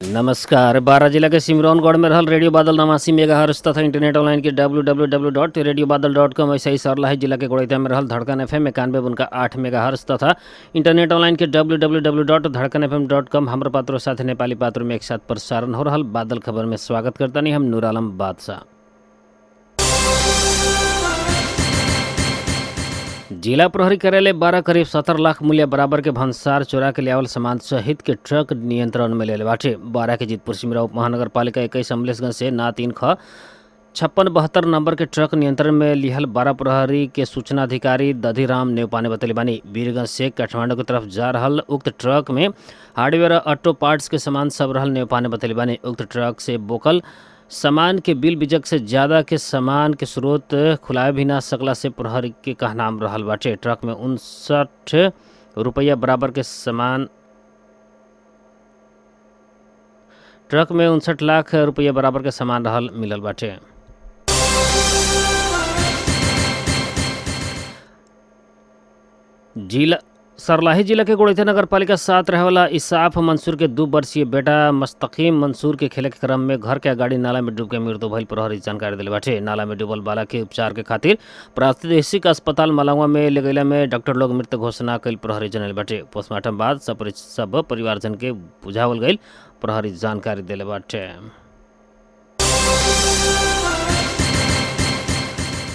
नमस्कार। बारा जिला के सिमरौनगढ़ में रहल रेडियो बादल 89 मेगाहर्ट्ज तथा इंटरनेट ऑनलाइन के www.radiobaदल.com। ऐसे ही सरलाही जिला के गोड़ैता में रहल धड़कन FM 91.8 मेगाहर्ट्ज तथा इंटरनेट ऑनलाइन के www.धड़कनfm.com। हमर पात्रों साथ नेपाली पात्रों में एक साथ प्रसारण हो रहल बादल खबर में स्वागत करता नहीं हम नूर आलम बादशाह। जिला प्रहरी कार्यालय 12 करीब 70 लाख मूल्य बराबर के भंसार चोरा के लियावल सामान सहित के ट्रक नियंत्रण में ले बाटे। 12 के जीतपुर सिमरा उप महानगर पालिका 21 अमलेशगंज से ना 3 ख 5672 नंबर के ट्रक नियंत्रण में लिहल 12 प्रहरी के सूचना अधिकारी दधिराम नेवपाने बतले बानी। वीरगंज से काठमांडू की तरफ जा रहल उक्त ट्रक में हार्डवेयर और ऑटो पार्ट्स के सामान सब रहल नेवपाने बतले बानी। उक्त ट्रक से बोकल सामान के बिल बिजक से ज़्यादा के सामान के स्रोत खुलाए भी ना सकला से प्रहरी के कहनाम रहल बाटे। ट्रक में 59 रुपया बराबर के सामान ट्रक में 59 लाख रुपया बराबर के सामान रहल मिलल बाटे। सरलाही जिला के गोड़ैता नगर पालिका 7 रहे वाला इसाफ मंसूर के 2 वर्षीय बेटा मस्तकीम मंसूर के खेले के क्रम में घर के गाड़ी नाला में डूब के मृत्यु भइल प्रहरी जानकारी दिले बाटे। नाला में डूबल बाला के उपचार के खातिर प्रादेशिक अस्पताल मलंगवा में ले गईला में डॉक्टर लोग मृत घोषणा कल प्रहरी जनल बाटे। पोस्टमार्टम बाद सब परिवारजन के बुझावल गईल प्रहरी जानकारी दिले बाटे।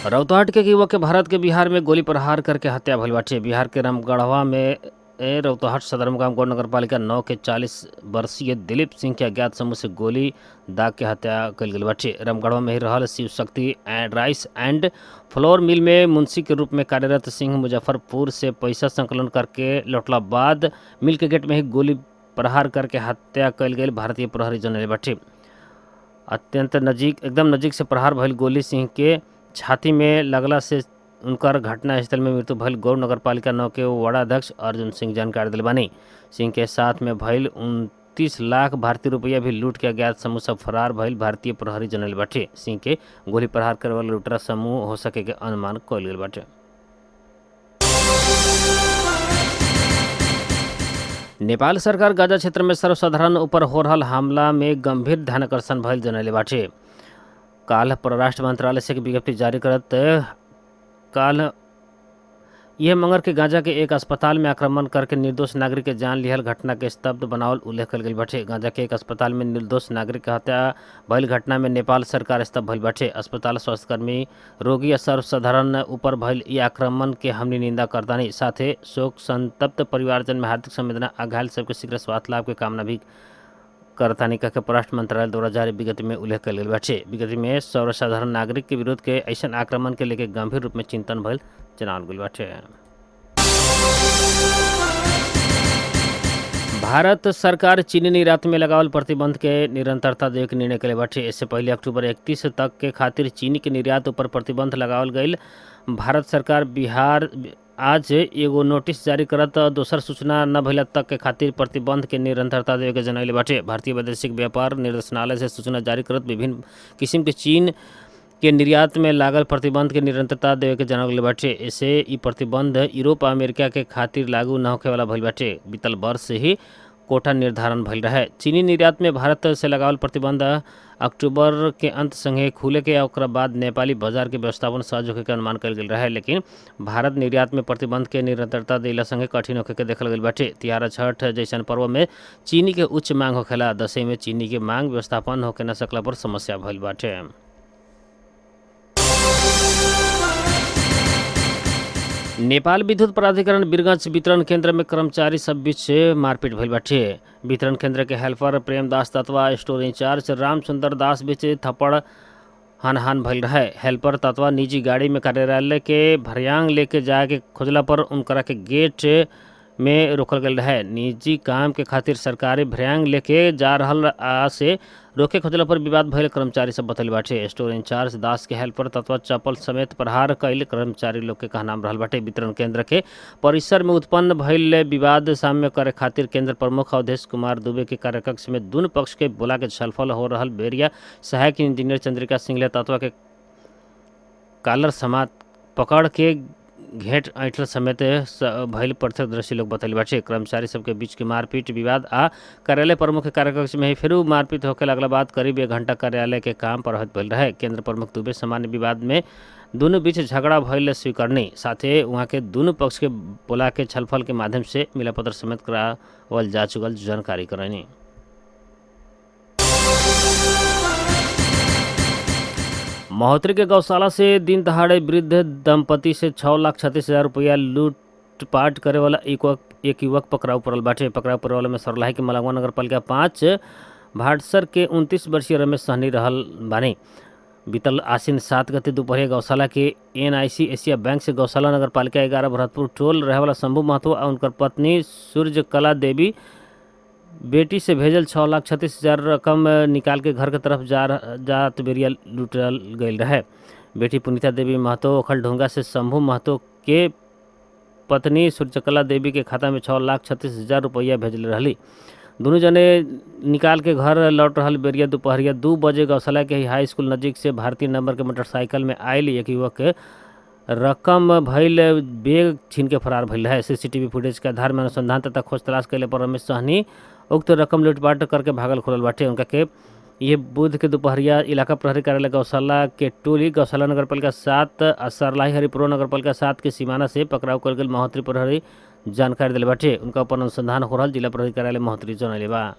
रौतहट के युवक के भारत के बिहार में गोली प्रहार करके हत्या भइल बाटे। बिहार के रामगढ़वा में रौतहट सदर मुकाम गौड़ नगर पालिका 9 के 40 वर्षीय दिलीप सिंह के अज्ञात समूह से गोली दाग के हत्या कल गई बाटे। रामगढ़वा में ही रहल Shiv Shakti and rice and flour mill में मुंशी के रूप में कार्यरत सिंह मुजफ्फरपुर से पैसा संकलन करके लौटला बाद मिल के गेट में ही गोली प्रहार करके हत्या कल गई भारतीय प्रहरी जनले बाटे। अत्यंत एकदम नजीक से प्रहार भइल गोली सिंह के छाती में लगला से उनकर घटनास्थल में मृत्यु भइल गौड़ नगर पालिका 9 के वार्डाध्यक्ष अर्जुन सिंह जानकारी दिल बानी। सिंह के साथ में भइल 29 लाख भारतीय रुपया भी लूट के अज्ञात समूह सब फरार भइल भारतीय प्रहरी जनल बाटे। सिंह के गोली प्रहार करे वाला लुटेरा समूह हो सके के अनुमान कइल गेल बाटे। नेपाल सरकार गाजा क्षेत्र में सर्वसाधारण ऊपर हो रहल हमला में गंभीर ध्यानाकर्षण भइल जनले बाटे। काल परराष्ट्र मंत्रालय से विज्ञप्ति जारी करत काल यह मंगर के गांजा के एक अस्पताल में आक्रमण करके निर्दोष नागरिक के जान लिहल घटना के स्तब्ध बनावल उल्लेख कल गई बाटे। गांजा के एक अस्पताल में निर्दोष नागरिक के हत्या भइल घटना में नेपाल सरकार स्तब्ध भइल बाटे। अस्पताल स्वास्थ्यकर्मी रोगी या सर्वसाधारण ऊपर भइल ई आक्रमण के हमनी निंदा करतानी। साथे शोक संतप्त परिवारजन में हार्दिक संवेदना आ घायल सबके शीघ्र स्वास्थ्य लाभ के कामना भी करतानी का परराष्ट्र मंत्रालय द्वारा जारी विज्ञप्ति में उल्लेख कल गई बाटे। विज्ञप्ति में सर्वसाधारण नागरिक के विरोध के ऐसा आक्रमण के लेके गंभीर रूप में चिंतन भइल जनावल गई बाटे। भारत सरकार चीनी निर्यात में लगावल प्रतिबंध के निरंतरता देवे के निर्णय करे बाटे। इससे पहले अक्टूबर 31 तक के खातिर चीनी के निर्यात ऊपर प्रतिबंध लगावल गईल। भारत सरकार बिहार आज एगो नोटिस जारी करत दोसर सूचना न भइला तक के खातिर प्रतिबंध के निरंतरता देवे के जनैले बाटे। भारतीय वैदेशिक व्यापार निर्देशनालय से सूचना जारी करत विभिन्न किस्म के चीन के निर्यात में लागल प्रतिबंध के निरंतरता देवे के जनावल बाटे। ऐसे ई प्रतिबंध यूरोप और अमेरिका के खातिर लागू न होखे वाला भइल बाटे। बीतल वर्ष से ही कोटा निर्धारण भइल रहे। चीनी निर्यात में भारत से लगावल प्रतिबंध अक्टूबर के अंत संगे खुले के ओकरा बाद नेपाली बाजार के व्यवस्थापन सहज होखे के अनुमान कल गेल रहे। लेकिन भारत निर्यात में प्रतिबंध के निरंतरता देला संगे कठिन होखे के देखल गेल बाटे। तिहारा छठ जैसन पर्व में चीनी के उच्च मांग होखेला। दशई में चीनी के मांग व्यवस्थापन होके न सकला पर समस्या भइल बाटे। नेपाल विद्युत प्राधिकरण वीरगंज वितरण केंद्र में कर्मचारी सब बीच मारपीट भइल बाटे। वितरण केंद्र के हेल्पर प्रेमदास तत्वा स्टोर इंचार्ज रामचंद्र दास बीच थप्पड़ हान भइल रहे। हेल्पर तत्वा निजी गाड़ी में कार्यालय के भरियांग लेके जाके खोजला पर उनकरा के गेट में रोकल गल रहे। निजी काम के खातिर सरकारी भरियांग लेके जा रहल से रोके खोजला पर विवाद भइल कर्मचारी सब बतल बाटे। स्टोर इंचार्ज दास के हेल्पर तत्वा चप्पल समेत प्रहार कईल कर्मचारी लोग के कहनाम रहल बाटे। वितरण केंद्र के परिसर में उत्पन्न भइल विवाद साम्य करे खातिर केंद्र प्रमुख अवधेश कुमार दुबे के कार्यकक्ष में दोनों पक्ष के बोला के छलफल हो रहल बेरिया सहायक इंजीनियर चंद्रिका सिंगले तत्वा के कालर समात पकड़ के घेट ऐठल समेत भइल प्रत्यक्षदर्शी लोग बतैले बाटे। कर्मचारी सबके बीच के मारपीट विवाद आ कार्यालय प्रमुख के कार्यकक्ष में ही फिर मारपीट होके लगला बाद करीब 1 घंटा कार्यालय के काम प्रभावित भइल रहे। केंद्र प्रमुख दुबे सामान्य विवाद में दोनों बीच झगड़ा भइल स्वीकरनी, साथे वहाँ के दोनों पक्ष के बोला के छलफल के माध्यम से मिलापत्र समेत करावल जा चुकल जानकारी करनी। महोत्तरी के गौशाला से दिन दहाड़े वृद्ध दंपति से 6,36,000 रुपया लूटपाट करे वाला एक युवक पकड़ाऊ पड़ल बाटे। पकड़ाऊ पड़े वाला में सरलाही के मलंगवा नगर पालिका 5 भाटसर के 29 वर्षीय रमेश सहनी रहल बानी। बीतल आसीन 7 गते दोपहर गौशाला के NIC एशिया बैंक से गौशाला नगर पालिका 11 भरतपुर टोल रहे वाला शंभू महतो और उनकर पत्नी सूर्यकला देवी बेटी से भेजल 6,36,000 रकम निकाल के घर के तरफ जात बेरिया लूटल गई रहे। बेटी पुनीता देवी महतो ओखलढोंगा से शंभू महतो के पत्नी सूर्यकला देवी के खाता में 6,36,000 रुपया भेजल रही। दोनों जने निकाल के घर लौट रहल बेरिया दोपहरिया 2 बजे गौशाला के हाई स्कूल नजीक से भारतीय नंबर के मोटरसाइकिल में आयल एक युवक के रकम भइल बैग छीन के फरार भइल है। CCTV फुटेज के आधार में अनुसंधान तथा खोज तलाश कैले पर रमेश सहनी उक्त रकम लूटपाट करके भागल खुलल बाटे। उनका के ये बुध के दोपहरिया इलाका प्रहरी कार्यालय गौशाला के टोली गौशाला नगर पालिका 7 सरलाही हरिपुर नगर पालिका 7 के सीमाना से पकड़ाव कर गल महोत्तरी प्रहरी जानकारी दिले बाटे। उनका ऊपर अनुसंधान हो रहल जिला प्रहरी कार्यालय महोत्तरी जनैले बा।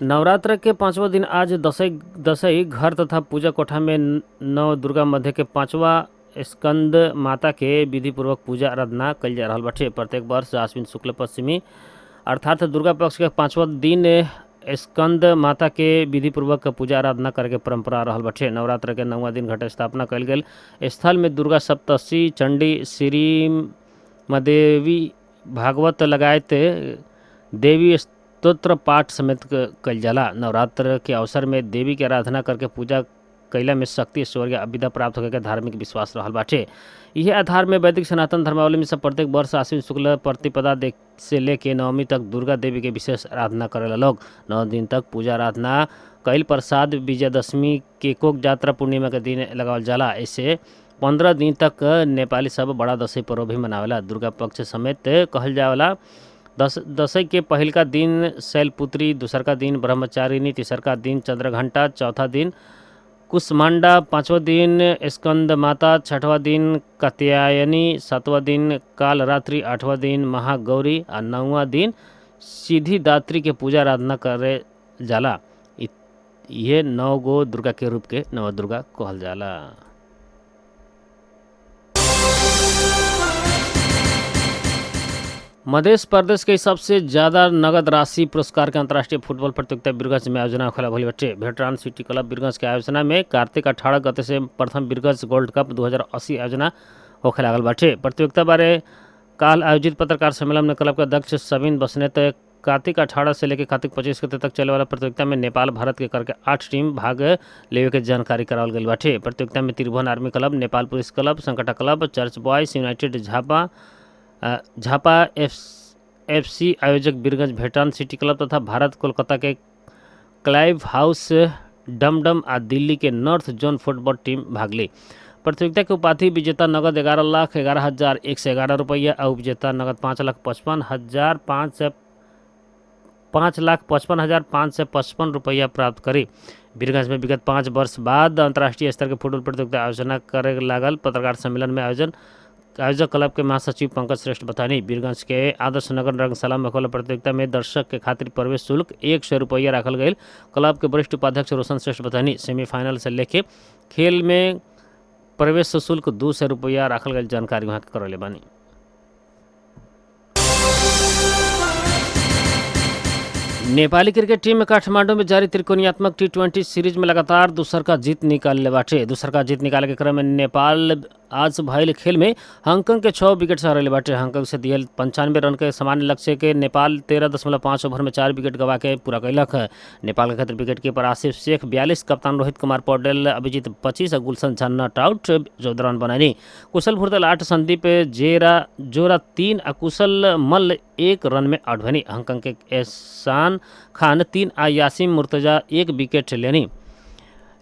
नवरात्र के 5वां दिन आज दशई घर तथा पूजा कोठा में नव दुर्गा मध्य के 5वां स्कंद माता के विधि पूर्वक पूजा आराधना कल जा रहा बाटे। प्रत्येक वर्ष आश्विन शुक्ल पश्चिमी अर्थात दुर्गा पक्ष के 5वां दिन स्कंद माता के विधि पूर्वक पूजा आराधना करके परंपरा रहल बाटे। नवरात्र के 9वां दिन घट स्थापना कल गेल स्थल में दुर्गा सप्तशी, चंडी, श्री मदेवी, भागवत लगायत देवी स्तोत्र पाठ समेत कल जाला। नवरात्र के अवसर में देवी की आराधना करके पूजा कैला में शक्ति, ऐश्वर्य, अविद्या प्राप्त होकर के धार्मिक विश्वास रहल बाटे। यह आधार में वैदिक सनातन धर्मावलंबी सब प्रत्येक वर्ष आश्विन शुक्ल प्रतिपदा से लेके नवमी तक दुर्गा देवी के विशेष आराधना करेला लोग। 9 दिन तक पूजा आराधना कैल प्रसाद विजयदशमी के कोक यात्रा पूर्णिमा के दिन लगावल जाला। ऐसे 15 दिन तक नेपाली सब बड़ा दशई पर्व भी मनावेला। दुर्गा पक्ष समेत कहल जावला दशई के पहिलका दिन शैलपुत्री, दूसरका दिन ब्रह्मचारिणी, तीसरका दिन चंद्रघंटा, चौथा दिन कुसमांडा, 5वां दिन स्कंद माता, 6वां दिन कात्यायनी, 7वां दिन कालरात्रि, 8वां दिन महागौरी और 9वां दिन सिद्धिदात्री के पूजा आराधना करे जाला। ये 9 गो दुर्गा के रूप के नव दुर्गा कहल जाला। मध्य प्रदेश के सबसे ज़्यादा नगद राशि पुरस्कार के अंतर्राष्ट्रीय फुटबॉल प्रतियोगिता बीरगंज में आयोजना होखेला भइल बाटे। वेटरान सिटी क्लब बीरगंज के आयोजना में कार्तिक 18 गते से प्रथम बीरगंज गोल्ड कप 2080 आयोजना होखे लागल बाटे। प्रतियोगिता बारे काल आयोजित पत्रकार सम्मेलन में क्लब के अध्यक्ष सबिन बसनेत कार्तिक 18 से लेकर कार्तिक 25 गते तक चले वाला प्रतियोगिता में नेपाल भारत के करके 8 टीम भाग लेवे के जानकारी करावल गई बाटे। प्रतियोगिता में Tribhuvan army club, Nepal police club, Sankata club, church boys united Jhapa FC आयोजक बीरगंज वेटरान सिटी क्लब तथा भारत कोलकाता के क्लाइव हाउस डमडम आ दिल्ली के नॉर्थ जोन फुटबॉल टीम भाग ली। प्रतियोगिता के उपाधि विजेता नगद 11,11,111 रुपया और उपजेता नगद 5,55,555 रुपया प्राप्त करी। बीरगंज में विगत 5 वर्ष बाद अंतर्राष्ट्रीय स्तर के फुटबॉल प्रतियोगिता आयोजना करे लागल। पत्रकार सम्मेलन में आयोजक क्लब के महासचिव पंकज श्रेष्ठ बतानी बीरगंज के आदर्श नगर रंगशाला में होल प्रतियोगिता में दर्शक के खातिर प्रवेश शुल्क 100 रुपया रखल गई। क्लब के वरिष्ठ उपाध्यक्ष रोशन श्रेष्ठ बतानी सेमीफाइनल से लेके खेल में प्रवेश शुल्क 200 रुपया रखल गई जानकारी वहाँ के करले बानी। नेपाली क्रिकेट टीम काठमांडू में जारी त्रिकोणीयात्मक T20 सीरीज में लगातार दूसरका जीत निकालले बाटे। दूसरका जीत निकाले के क्रम में नेपाल आज भइल खेल में हांगकांग के 6 विकेट से हरले बाटे। हांगकांग से दियल 95 रन के सामान्य लक्ष्य के नेपाल 13.5 ओवर में 4 विकेट गवा के पूरा कैलक। नेपाल के खातिर विकेट कीपर आसिफ शेख 42, कप्तान रोहित कुमार पौडेल, अभिजीत 25 और गुलशन झा नॉट आउट 14 रन बनानी। कुशल भुर्दल 8, संदीप जोरा 3 और कुशल मल्ल 1 रन में आउट बनी। हांगकांग के एहसान खान 3 और यासीम मुर्तजा 1 विकेट लेनी।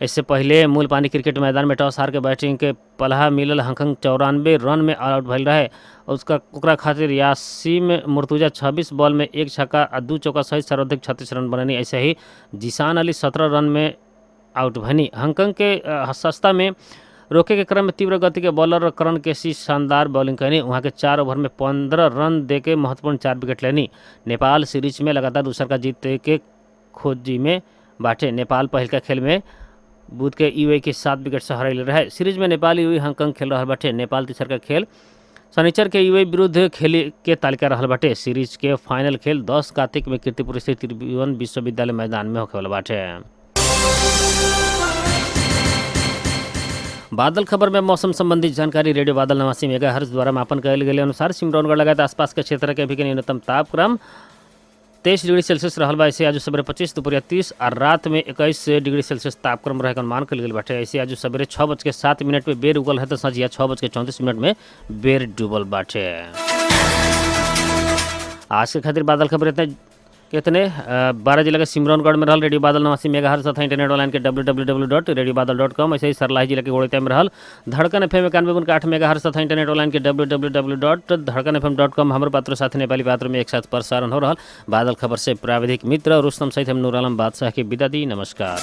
इससे पहले मूलपानी क्रिकेट मैदान में टॉस हार के बैटिंग के पलहा मिलल हांगकांग 94 रन में ऑल आउट भइल रहे। ओकरा खातिर यासीम मुर्तुजा 26 बॉल में 1 छक्का आ 2 चौका सहित सर्वाधिक 36 रन बननी। ऐसे ही जिसान अली 17 रन में आउट भनी। हांगकांग के सस्ता में रोके के क्रम में तीव्र गति के बॉलर करण केसी शानदार बॉलिंग करनी। वहाँ के 4 ओवर में 15 रन देके महत्वपूर्ण 4 विकेट लेनी। नेपाल सीरीज में लगातार दूसर का जीत के खोजी में बाटे। नेपाल पहल का खेल में बुध के यूए के 7 विकेट से हरैले रहे। सीरीज में नेपाल यूए हांगकांग खेल रहा बाटे। नेपाल तीसर का खेल शनिचर के यूए विरुद्ध खेले के तालिका रहल बाटे। सीरीज के फाइनल खेल 10 कार्तिक में कीर्तिपुर स्थित त्रिभुवन विश्वविद्यालय मैदान में होखे वाला बाटे। बादल खबर में मौसम संबंधी जानकारी रेडियो बादल 89 मेगाहर्ट्ज द्वारा मापन कयल गेल अनुसार सिमरौनगढ़ लगायत आसपास के क्षेत्र के अभी के न्यूनतम तापक्रम 23 डिग्री सेल्सियस रहल बा। ऐसे आज सवेरे 25, दोपहर 30 और रात में 21 डिग्री सेल्सियस तापक्रम रहे का अनुमान कल गेल बाटे। ऐसे आज सवेरे 6:07 में बेर उगल है तो संझिया 6:34 में बेर डूबल बाटे। आज के खातिर बादल खबर इतने 12 जिला के सिमरौनगढ़ में रहल रेडियो बादल 89 मेगाहर्ट्ज तथा इंटरनेट ऑनलाइन के www.radiobadal.com। ऐसे ही सरलाही जिला के गोड़िया में रहल धड़कन FM 91.8 मेगाहर्ट्ज तथा इंटरनेट ऑनलाइन के www.धड़कनfm.com। हमारे पात्रों साथ नेपाली पात्रों में एक साथ प्रसारण हो रहा। बादल खबर से प्राविधिक मित्र रुस्तम सहित हम नूर आलम बादशाह की विदा दी। नमस्कार।